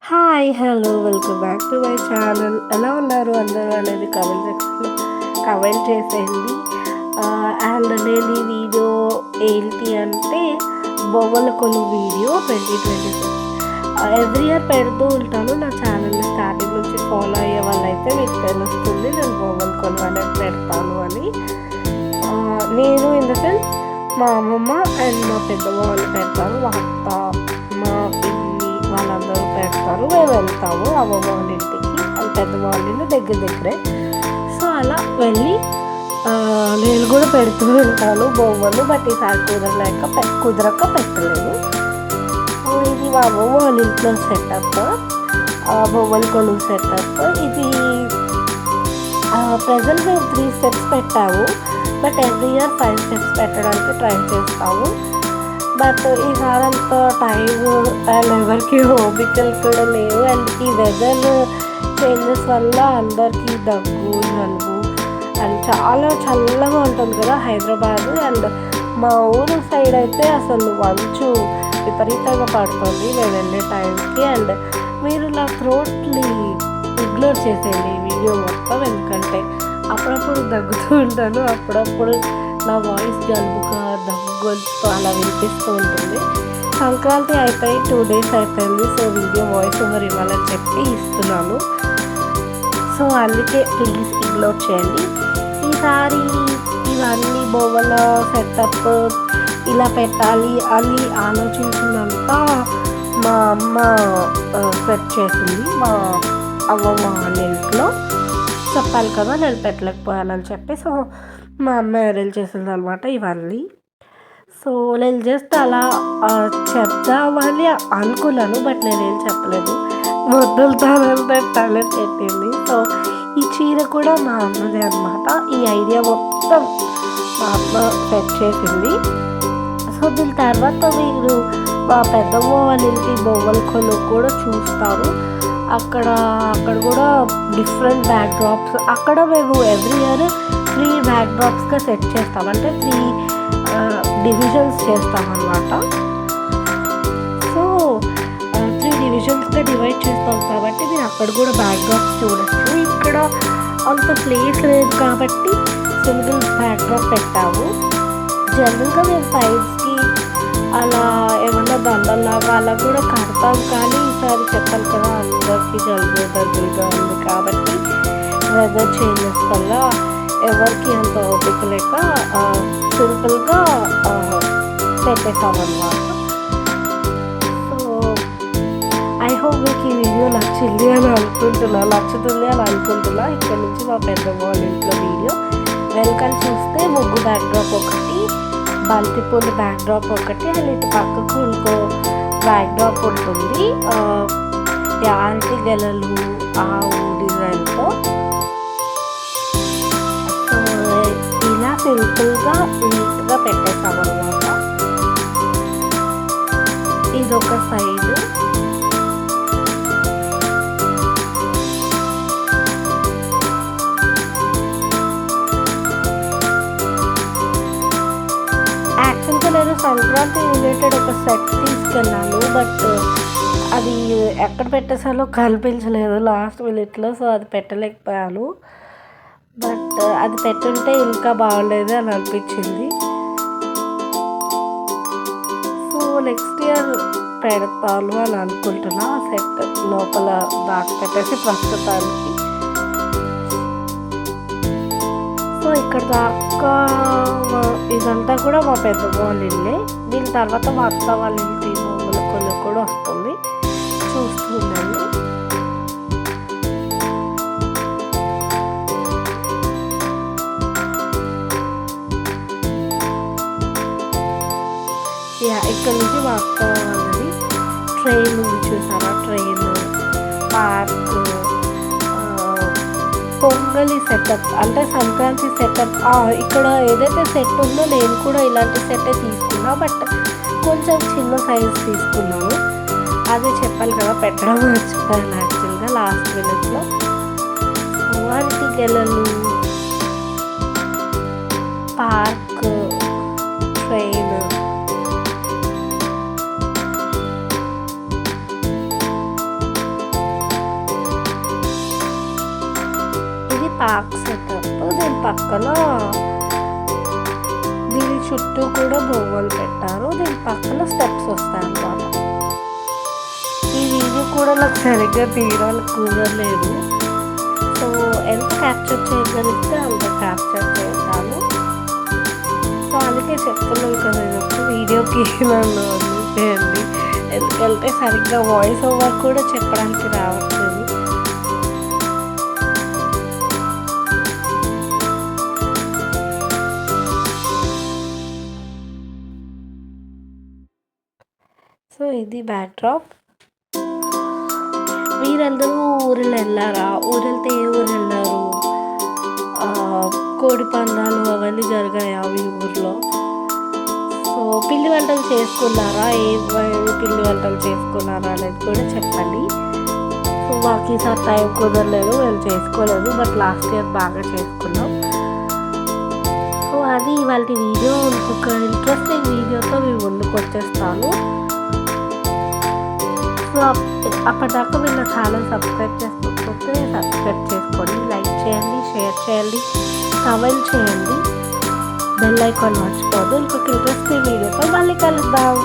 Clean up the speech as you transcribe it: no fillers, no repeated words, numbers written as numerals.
Hi! Hello! Welcome back to my channel. ఎలా ఉన్నారు అందరూ అనేది కామెంట్ సెక్షన్‌లో కామెంట్ చేసేయండి. అండ్ నేను ఈ వీడియో ఏంటి అంటే బొమ్మల కొలువు వీడియో 2026 ఎవ్రీ ఇయర్ పెడుతూ ఉంటాను. నా ఛానల్‌ని స్టార్టింగ్ నుంచి ఫాలో అయ్యే వాళ్ళైతే మీకు తెలుస్తుంది నేను బొమ్మల కొలువు అనేది పెడతాను అని. నేను ఇన్ ద సెన్స్ మా అమ్మమ్మ అండ్ మా పెద్దమ్మ వాళ్ళు పెడతారు. మా అత్త, మా పిన్ని వాళ్ళందరూ పెడతారు. మేము వెళ్తాము అమ్మమ్మ వాళ్ళ ఇంటికి, అది పెద్దమ్మ వాళ్ళ ఇల్లు దగ్గరే. సో అలా వెళ్ళి నేను కూడా పెడుతూ ఉంటాను బొమ్మలు. బట్ ఈసారి కుదరక పెట్టలేదు. సో ఇది మా అమ్మమ్మ వాళ్ళ ఇంట్లో సెటప్, బొమ్మల కొలువు సెటప్. ఇది ప్రజెంట్ మేము 3 స్టెప్స్ పెట్టాము. బట్ ఎవ్రీ ఇయర్ 5 స్టెప్స్ పెట్టడానికి ట్రై చేస్తాము. బట్ ఈసారి అంత టైం అండ్ ఎవరికి ఓపికలు కూడా లేవు. అండ్ ఈ వెదర్ చేంజెస్ వల్ల అందరికీ దగ్గు, జలుబు అండ్ చాలా చల్లగా ఉంటుంది కదా హైదరాబాద్. అండ్ మా ఊరు సైడ్ అయితే అసలు మంచు విపరీతంగా పడుతుంది మేము వెళ్ళే టైంకి. అండ్ మీరు నా థ్రోట్ని ఇగ్నోర్ చేసేయండి ఈ వీడియో మొత్తం, ఎందుకంటే అప్పుడప్పుడు దగ్గుతూ ఉంటాను, అప్పుడప్పుడు నా వాయిస్ జలుబుగా దగ్గుతో అలా వినిపిస్తూ ఉంటుంది. సంక్రాంతి అయిపోయి 2 days అయిపోయింది. సో వీడియో వాయిస్ ఓవర్ ఇవ్వాలని చెప్పి ఇస్తున్నాను. సో అందుకే ప్లీజ్ ఇగ్నోర్ చేయండి. ఈసారి ఇవన్నీ బొమ్మల సెటప్ ఇలా పెట్టాలి అని ఆలోచించినంతా మా అమ్మ సెట్ చేసింది. మా అమ్మమ్మ వాళ్ళ ఇంట్లో చెప్పాలి కదా నేను పెట్టలేకపోయానని చెప్పి. సో మా అమ్మ అరేంజ్ చేసింది అనమాట ఇవన్నీ. సో నేను జస్ట్ అలా చెప్దామని అనుకున్నాను, బట్ నేనేం చెప్పలేదు. వదులుతానంత టాలెంట్ పెట్టింది. సో ఈ చీర కూడా మా అమ్మదే అనమాట. ఈ ఐడియా మొత్తం మా అమ్మ సెట్ చేసింది. సో దీని తర్వాత మీరు మా పెద్దమ్మ వాళ్ళ ఇంటి బొమ్మల కొలువు కూడా చూస్తారు. అక్కడ కూడా డిఫరెంట్ బ్యాక్ డ్రాప్స్. అక్కడ మేము ఎవ్రీ ఇయర్ 3 బ్యాక్ డ్రాప్స్గా సెట్ చేస్తాం, అంటే 3 డివిజన్స్ చేస్తామన్నమాట. సో 3 డివిజన్స్గా డివైడ్ చేస్తాం కాబట్టి మీరు అక్కడ కూడా బ్యాక్ డ్రాప్స్ చూడొచ్చు. ఇక్కడ అంత ప్లేస్ లేదు కాబట్టి సింగిల్ బ్యాక్ డ్రాప్ పెట్టాము. జనరల్గా మేము సైడ్స్కి అలా ఏమన్నా దండల్లాగా అలా కూడా కడతాం, కానీ ఈసారి చెప్పాలి కదా అందరికీ జలుబు దగ్గరగా ఉంది కాబట్టి వెదర్ చేంజెస్ వల్ల ఎవరికి అంత ఓపిక లేక సింపుల్గా పెట్టేసామన్నమాట. సో ఐ హోప్ మీకు ఈ వీడియో నచ్చుతుంది అని అనుకుంటున్నా. ఇక్కడ నుంచి మా పెద్దమ్మ వాళ్ళ ఇంట్లో వీడియో వెల్కమ్ చూస్తే ముగ్గు బ్యాక్ డ్రాప్ ఒకటి, బంతిపూలు బ్యాక్ డ్రాప్ ఒకటి, అండ్ ఇటు పక్కకు ఇంకో బ్యాక్ డ్రాప్ ఉంటుంది యాల్టి గెలలు ఆవు డిజైన్తో. సో ఇలా సింపుల్గా నీట్గా పెట్టేసామన్నమాట. ఇదొక సైడ్. యాక్చువల్గా నేను సంక్రాంతి రిలేటెడ్ ఒక సెట్ తీసుకెళ్ళాను, బట్ అది ఎక్కడ పెట్టేసానో కనిపించలేదు లాస్ట్ మినిట్లో. సో అది పెట్టలేకపోయాను. బట్ అది పెట్టుంటే ఇంకా బాగుండేది అని అనిపించింది. సో నెక్స్ట్ ఇయర్ పెడతాను అని అనుకుంటున్నా. సెట్ లోపల దాకా పెట్టేసి ప్రస్తుతానికి. సో ఇక్కడ దాకా ఇదంతా కూడా మా పెద్దమ్మ వాళ్ళ ఇల్లే. దీని తర్వాత మా అత్త వాళ్ళ ఇంటి బొమ్మల కొలువు కూడా వస్తుంది, చూస్తున్నాను. ఇక్కడ నుంచి మా అత్త వాళ్ళది ట్రైన్ ఉంది చూసారా, ట్రైన్, పార్క్, పొంగలి సెటప్ అంటే సంక్రాంతి సెటప్. ఇక్కడ ఏదైతే సెట్ ఉందో నేను కూడా ఇలాంటి సెట్టే తీసుకున్నా, బట్ కొంచెం చిన్న సైజ్ తీసుకున్నాను. అదే చెప్పాలి కదా పెట్టడం మర్చిపోయాను యాక్చువల్గా లాస్ట్ మినిట్లో. వాటి గెలలు, పార్క్, ట్రైన్, పార్క్ సెటప్. దీని పక్కన దీని చుట్టూ కూడా బొమ్మలు పెట్టారు. దీని పక్కన స్టెప్స్ వస్తాయి అన్నమాట. ఈ వీడియో కూడా నాకు సరిగ్గా తీయడానికి కుదరలేదు. సో ఎంత క్యాప్చర్ చేయగలిగితే అంత క్యాప్చర్ చేశాను. సో అందుకే చెప్తున్నాను కదా, వీడియోకి నన్ను చేయండి. ఎందుకంటే సరిగ్గా వాయిస్ ఓవర్ కూడా చెప్పడానికి రావట్లేదు. సో ఇది బ్యాక్డ్రాప్. మీరందరూ ఊరిలో వెళ్ళారా? ఊరెళ్తే ఏ ఊరు వెళ్ళారు? కోడి పందాలు అవన్నీ జరిగాయా మీ ఊర్లో? సో పిండి వంటలు చేసుకున్నారా? ఏ పిండి వంటలు చేసుకున్నారా అనేది కూడా చెప్పండి. సో మాకు ఈసారి టైం కుదరలేదు, మేము చేసుకోలేదు. బట్ లాస్ట్ ఇయర్ బాగా చేసుకున్నాం. సో అది ఇవాళ వీడియో. ఇంకొక ఇంట్రెస్టింగ్ వీడియోతో మీ ముందుకు వచ్చేస్తాను. సో అప్పటిదాకా మీరు నా ఛానల్ సబ్స్క్రైబ్ చేసుకోకపోతే సబ్స్క్రైబ్ చేసుకోండి, లైక్ చేయండి, షేర్ చేయండి, కామెంట్ చేయండి, బెల్ ఐకాన్ మర్చిపోదు. ఇంకొక ఇంట్రెస్టింగ్ వీడియోతో మళ్ళీ కలుద్దాం.